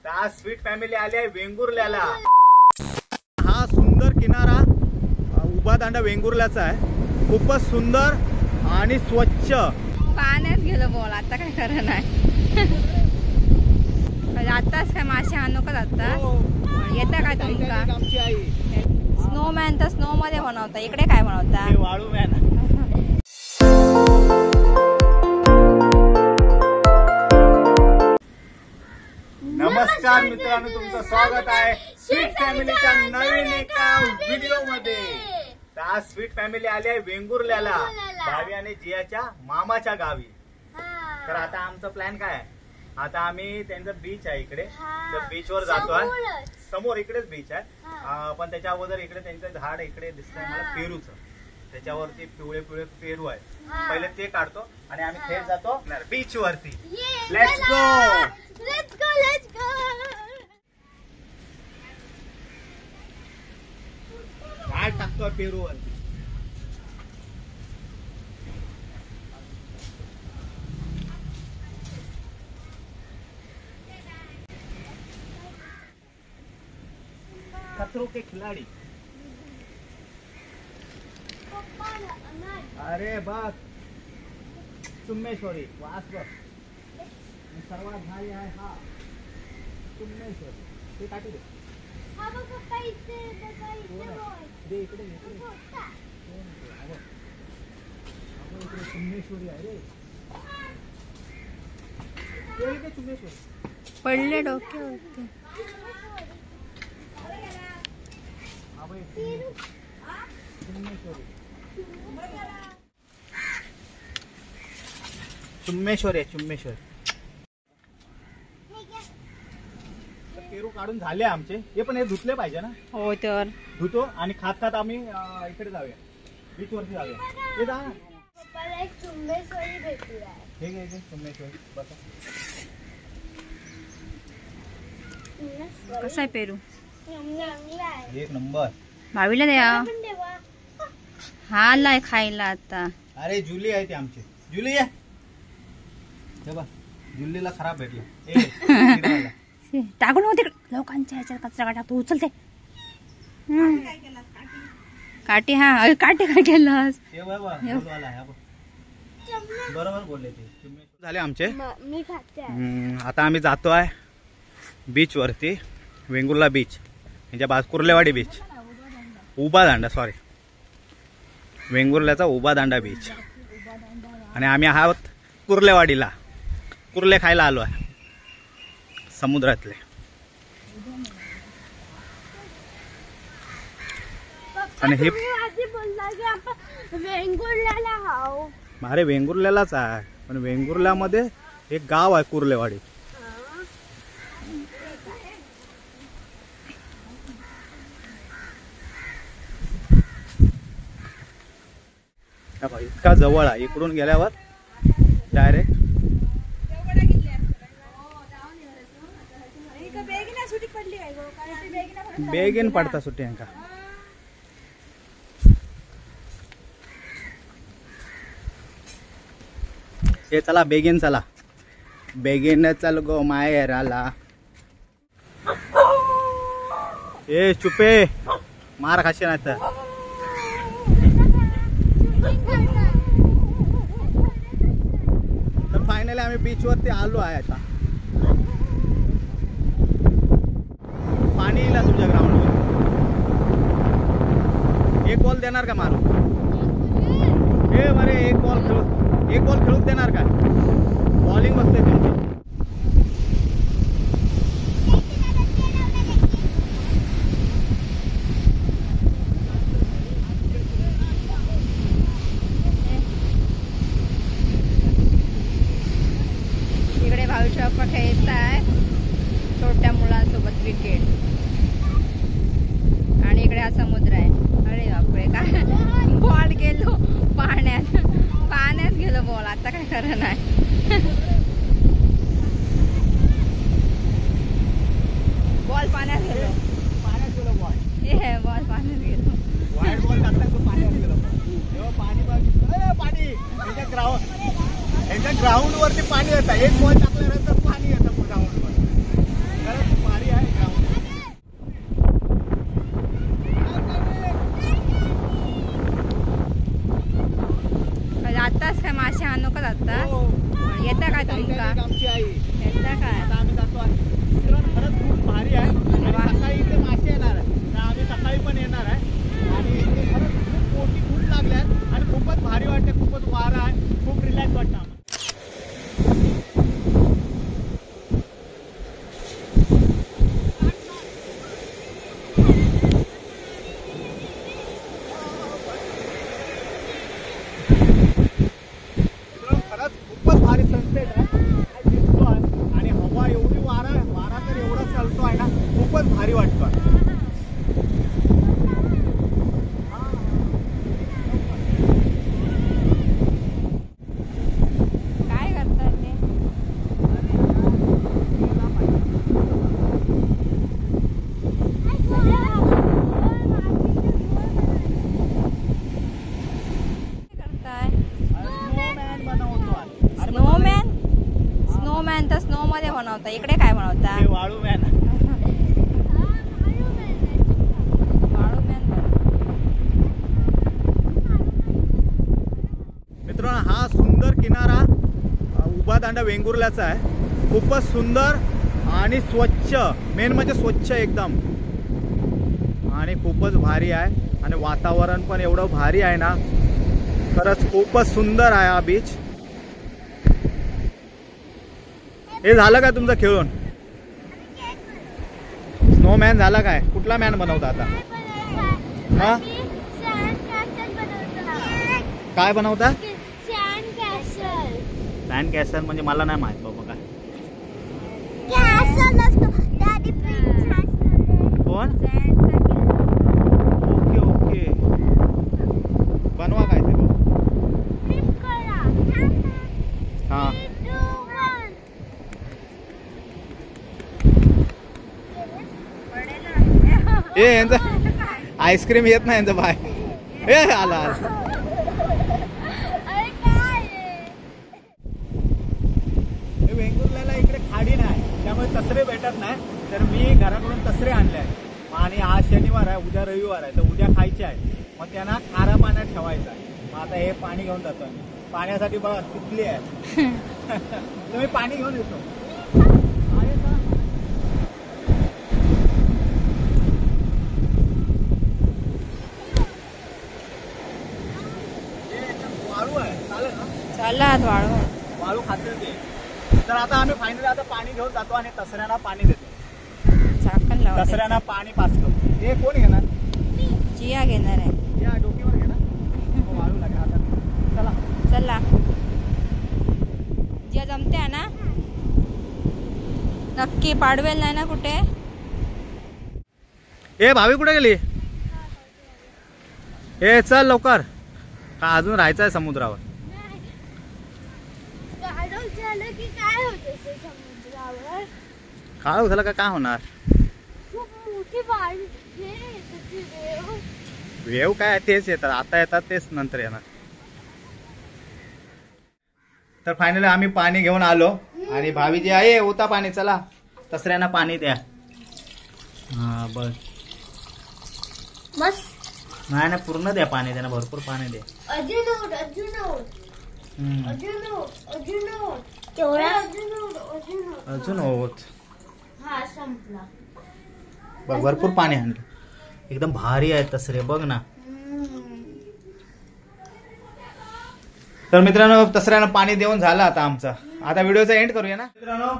आज sweet family आली आहे वेंगुर्ल्याला। हा सुंदर किनारा उभा दांडा वेंगुर्ल्याचा आहे, खूपच सुंदर आणि स्वच्छ। पाण्यात गेलो बोल, आता काय खरं नाही। आताच काय मासे आणू का आता येता काय तुमका? स्नोमॅन तर स्नो मध्ये बनवता, इकडे काय बनवता? वाळू मॅन। नमस्कार मित्रांनो, तुमचं स्वागत आहे स्वीट फॅमिलीच्या नवीन एका व्हिडिओ मध्ये। आज स्वीट फॅमिली आली आहे वेंगुर्ल्याला, भावी आणि जियाच्या मामाच्या गावी। तर आता आमचा प्लॅन काय आहे, आता आम्ही त्यांचं बीच आहे इकडे, तर बीच वर जातोय। समोर इकडेच बीच आहे, पण त्याच्या अगोदर इकडे त्यांचं झाड इकडे दिसतंय मला पेरूचं, त्याच्यावरती पिवळे पिवळे पेरू आहे। पहिले ते काढतो आणि आम्ही थेट जातो बीच वरती। Let's go, let's go, let's go. काय टाकतो पेरू वरती? खतरों के खिलाड़ी। अरे बस चुम्मेश्वरी वास बघ, सर्वात भारी आहे हा चुम्मेश्वरी। ते काढू दे, दे इकडे इकडे चुम्मेश्वरी आहे रे, ते चुम्मेश्वरी पडले डोक्यावरती। चुम्मेश्वर आहे चुम्मेश्वर। पेरू काढून झाले आमचे, हे पण हे धुतले पाहिजे ना? हो, तर धुतो आणि खात खात आम्ही इकडे जाऊया, बीच वरती जाऊया। हे जा पप्पाला एक चुम्मेश्वरी भेटली आहे। हे घे चुम्मेश्वरी, बसा। कसा आहे पेरू? एक नंबर। भावीला द्या, हा आलाय खायला आता। अरे जुली आहे ते आमचे, जुली आहे हे बघ, जुलीला खराब भेटलं। टाकून होते लोकांच्या ह्याच्यात कचरा टाकतो, उचलते काठी। हा काठी काय केलास? बरोबर बोलले ते, झाले आमचे। मी खाते। आता आम्ही जातोय बीच वरती, वेंगुर्ला बीच, म्हणजे कुर्लेवाडी बीच, उभा दांडा, सॉरी वेंगुर्ल्याचा उभा दांडा बीच। आणि आम्ही आहोत कुर्लेवाडीला, कुर्ले खायला आलो आहे समुद्रातले। आणि हे वेंगुर्ल्याला हाव, अरे वेंगुर्ल्यालाच आहे, पण वेंगुर्ल्यामध्ये एक गाव आहे कुर्लेवाडी। इतका जवळ आहे, इकडून गेल्यावर डायरेक्ट बेगीन पडता सुट्टी यांका। हे चला बेगीन, चला बेगीन चल गो मायराला। ए चुपे, मार खाशी नाही तर। फायनली आम्ही बीच वरती आलो आहे। आता पाणी येईल तुझ्या ग्राउंड वर, एक बॉल देणार का मारू? हे बरे एक बॉल खेळून देणार का? बॉलिंग बसते तुमची। इकडे भाऊच्या पप्पा खेळत आहे छोट्या मुलांसोबत क्रिकेट, आणि इकडे हा समुद्र आहे। अरे बापरे, काय बॉल गेलो पाण्यात, पाण्यात गेलो बॉल, आता काय खरं नाही। बॉल पाण्यात गेलो, बॉल हे बॉल पाण्यात गेलो, वाईट बॉल टाकला तो पाण्यात गेलो। तेव्हा पाणी बघ, पाणी ग्राउंड वरती पाणी येतं, एक बॉल टाकल्यानंतर पाणी येतं ग्राउंड वर। आमची आई. घेतला काय आता आम्ही जातो आहे. मित्रांनो, खरंच खूप भारी आहे आणि सकाळी इथे मासे येणार आहे तर आम्ही सकाळी पण येणार आहे आणि इथे खरंच खूप मोठी खूप लागल्यात आणि खूपच भारी वाटते. खूपच वारा आहे. खूप रिलॅक्स वाटतं आम्हाला. खरंच खूपच भारी सनसेट आहे काय दिसतो आहे आणि हवा एवढी वारा तर एवढा चालतो आहे ना खूपच भारी वाटतो आहे. काय करतात ते करताय स्नोमॅन बनवतो आहे. अरे स्नोमॅन स्नोमॅन तर स्नो मध्ये बनवता इकडे काय बनवता हे वाळू मॅन वाळूमॅन मित्रांनो हा सुंदर किनारा उभा दांडा वेंगुर्ल्याचा आहे. खूपच सुंदर आणि स्वच्छ मेन म्हणजे स्वच्छ एकदम आणि खूपच भारी आहे आणि वातावरण पण एवढं भारी आहे ना खरंच खूपच सुंदर आहे हा बीच. हे झालं काय तुमचं खेळून स्नोमॅन झाला काय कुठला मॅन बनवता आता हा काय बनवता सँड कॅसल म्हणजे मला नाही माहित बाबा काय कोण ओके ओके बनवा काय ते बघ हा ए यांचं आईस्क्रीम येत नाही यांचं बाय ए आला आला वेंगुर्ल्याला इकडे खाडी नाही त्यामुळे तसरे भेटत नाही तर मी घराकडून तसरे आणले आहेत आणि आज शनिवार आहे उद्या रविवार आहे तर उद्या खायचे आहे मग त्यांना खारा पाण्यात ठेवायचं आहे. मग आता हे पाणी घेऊन जातो पाण्यासाठी बघा कितली आहे तुम्ही पाणी घेऊन येतो आहे का? वाळू आहे चालेल ना चालत वाळू वाळू खातील ते तर आता आम्ही फायनली आता पाणी घेऊन जातो आणि तसऱ्यांना पाणी देतो. झाकण लावून दसऱ्यांना पाणी पाचतो हे कोण घेणार जिया घेणार आहे या डोकीवर घेणार हो, वाळू लागेल आता चला चला जिया जमते ना नक्की पाडवेल नाही ना कुठे ए भावी कुठे गेली ए चल लवकर का अजून राहायचं आहे समुद्रावर झालं की काय होतं ते समुद्रावर काळ झालं का काय होणार खूप मोठी वाढ हे येते ती वेव. वेव काय तेच येतात आता येतात तेच नंतर येणार. तर फायनली आम्ही पाणी घेऊन आलो आणि भावीजी आहे होता पाणी चला तसऱ्यांना पाणी द्या. हा बस मस्त नाही ना पूर्ण द्या पाणी त्यांना भरपूर पाणी द्या. अजून ओढ, अजून ओढ. अजून ओढ, अजून ओढ. केवढा अजून ओढ, अजून ओढ. अजून होत हा संपला. बघ भरपूर पाणी आणलं एकदम भारी आहे तसरे बघ ना. तर मित्रांनो तसऱ्यानं पाणी देऊन झालं आता आमचा. आता व्हिडिओचा एंड करूया ना मित्रांनो.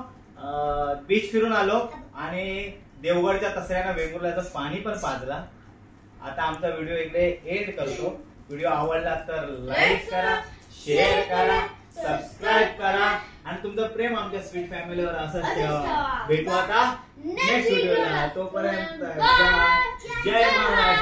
बीच फिरून आलो आणि देवगडच्या तसऱ्यानं वेंगुर्ल्याचं पाणी पण पाजला. आता आमचा व्हिडिओ इकडे एंड करतो. व्हिडिओ आवडला तर लाईक करा शेअर करा सबस्क्राईब करा आणि तुमचं प्रेम आमच्या स्वीट फॅमिलीवर असंच ठेवा. भेटू आता नेक्स्ट व्हिडिओला. तोपर्यंत जय महाराष्ट्र.